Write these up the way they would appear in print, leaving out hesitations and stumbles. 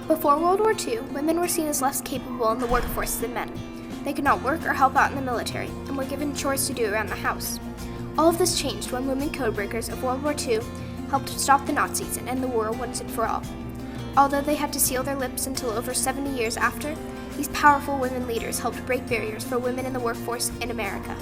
Before World War II, women were seen as less capable in the workforce than men. They could not work or help out in the military, and were given chores to do around the house. All of this changed when women codebreakers of World War II helped stop the Nazis and end the war once and for all. Although they had to seal their lips until over 70 years after, these powerful women leaders helped break barriers for women in the workforce in America.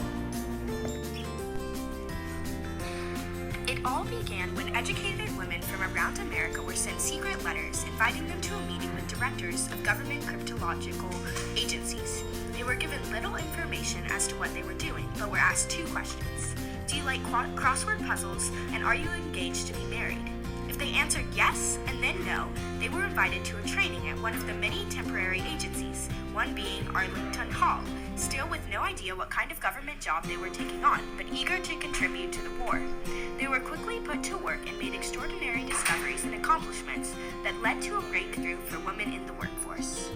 It all began when educated women from around America were sent secret letters inviting them to a meeting with directors of government cryptological agencies. They were given little information as to what they were doing, but were asked 2 questions. Do you like crossword puzzles, and are you engaged to be married? If they answered yes and then no, they were invited to a training at one of the many temporary agencies, one being Arlington Hall, still with no idea what kind of government job they were taking on, but eager to contribute to the war. They were quickly put to work and made extraordinary discoveries and accomplishments that led to a breakthrough for women in the workforce.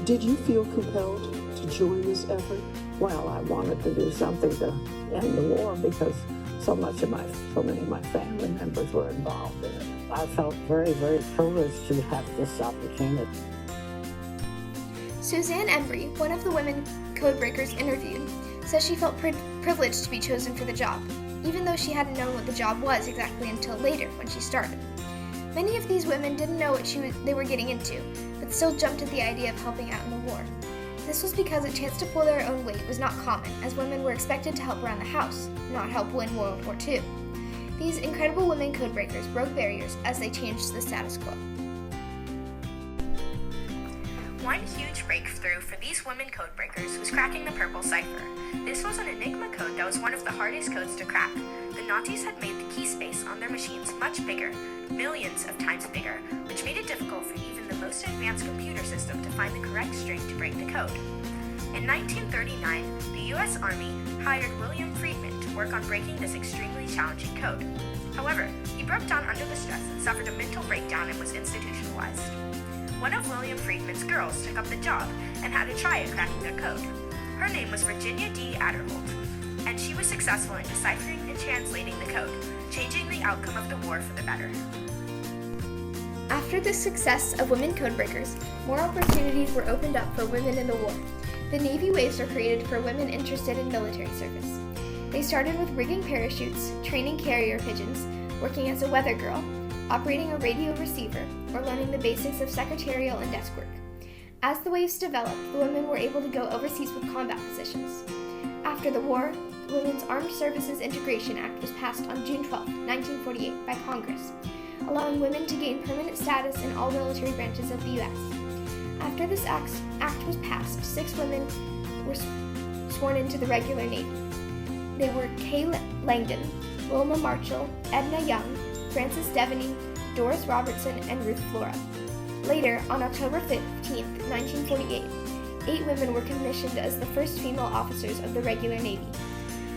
Did you feel compelled to join this effort? Well, I wanted to do something to end the war because so many of my family members were involved in it. I felt very, very privileged to have this opportunity. Suzanne Embry, one of the women codebreakers interviewed, says she felt privileged to be chosen for the job, even though she hadn't known what the job was exactly until later when she started. Many of these women didn't know what they were getting into, but still jumped at the idea of helping out in the war. This was because a chance to pull their own weight was not common, as women were expected to help around the house, not help win World War II. These incredible women codebreakers broke barriers as they changed the status quo. One huge breakthrough for these women codebreakers was cracking the purple cipher. This was an Enigma code that was one of the hardest codes to crack. The Nazis had made the key space on their machines much bigger, millions of times bigger, which made it difficult for even the most advanced computer system to find the correct string to break the code. In 1939, the U.S. Army hired William Friedman to work on breaking this extremely challenging code. However, he broke down under the stress and suffered a mental breakdown and was institutionalized. One of William Friedman's girls took up the job and had a try at cracking the code. Her name was Virginia D. Adderholt, and she was successful in deciphering and translating the code, changing the outcome of the war for the better. After the success of women codebreakers, more opportunities were opened up for women in the war. The Navy Waves were created for women interested in military service. They started with rigging parachutes, training carrier pigeons, working as a weather girl, operating a radio receiver, or learning the basics of secretarial and desk work. As the waves developed, the women were able to go overseas with combat positions. After the war, the Women's Armed Services Integration Act was passed on June 12, 1948 by Congress, allowing women to gain permanent status in all military branches of the U.S. After this act was passed, 6 women were sworn into the regular Navy. They were Kay Langdon, Wilma Marshall, Edna Young, Frances Devaney, Doris Robertson, and Ruth Flora. Later, on October 15, 1948, 8 women were commissioned as the first female officers of the regular Navy.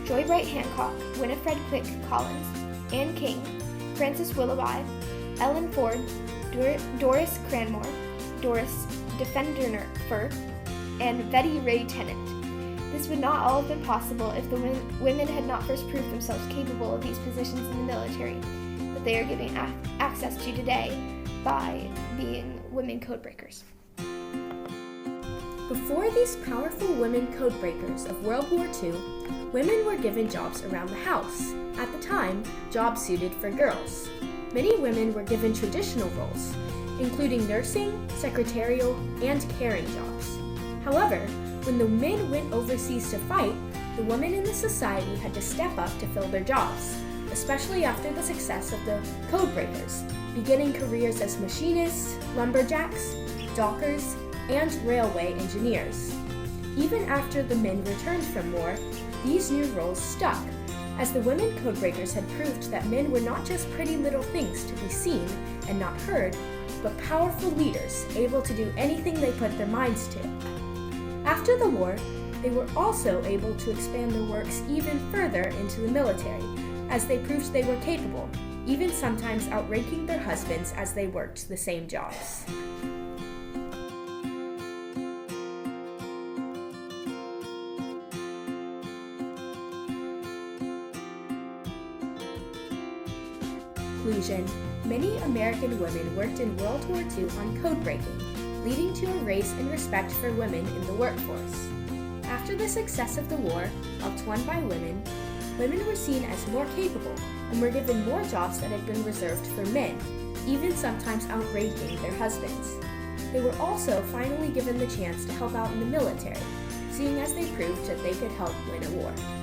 Joy Bright Hancock, Winifred Quick Collins, Anne King, Frances Willoughby, Ellen Ford, Doris Cranmore, Doris Defenderfer, and Betty Ray Tennant. This would not all have been possible if the women had not first proved themselves capable of these positions in the military that they are giving access to today by being women codebreakers. Before these powerful women codebreakers of World War II, women were given jobs around the house. At the time, jobs suited for girls. Many women were given traditional roles, including nursing, secretarial, and caring jobs. However, when the men went overseas to fight, the women in the society had to step up to fill their jobs, especially after the success of the codebreakers, beginning careers as machinists, lumberjacks, dockers, and railway engineers. Even after the men returned from war, these new roles stuck, as the women codebreakers had proved that men were not just pretty little things to be seen and not heard, but powerful leaders able to do anything they put their minds to. After the war, they were also able to expand their works even further into the military, as they proved they were capable, even sometimes outranking their husbands as they worked the same jobs. conclusion, many American women worked in World War II on code breaking, leading to a raise in respect for women in the workforce. After the success of the war, helped won by women, women were seen as more capable and were given more jobs that had been reserved for men, even sometimes outraging their husbands. They were also finally given the chance to help out in the military, seeing as they proved that they could help win a war.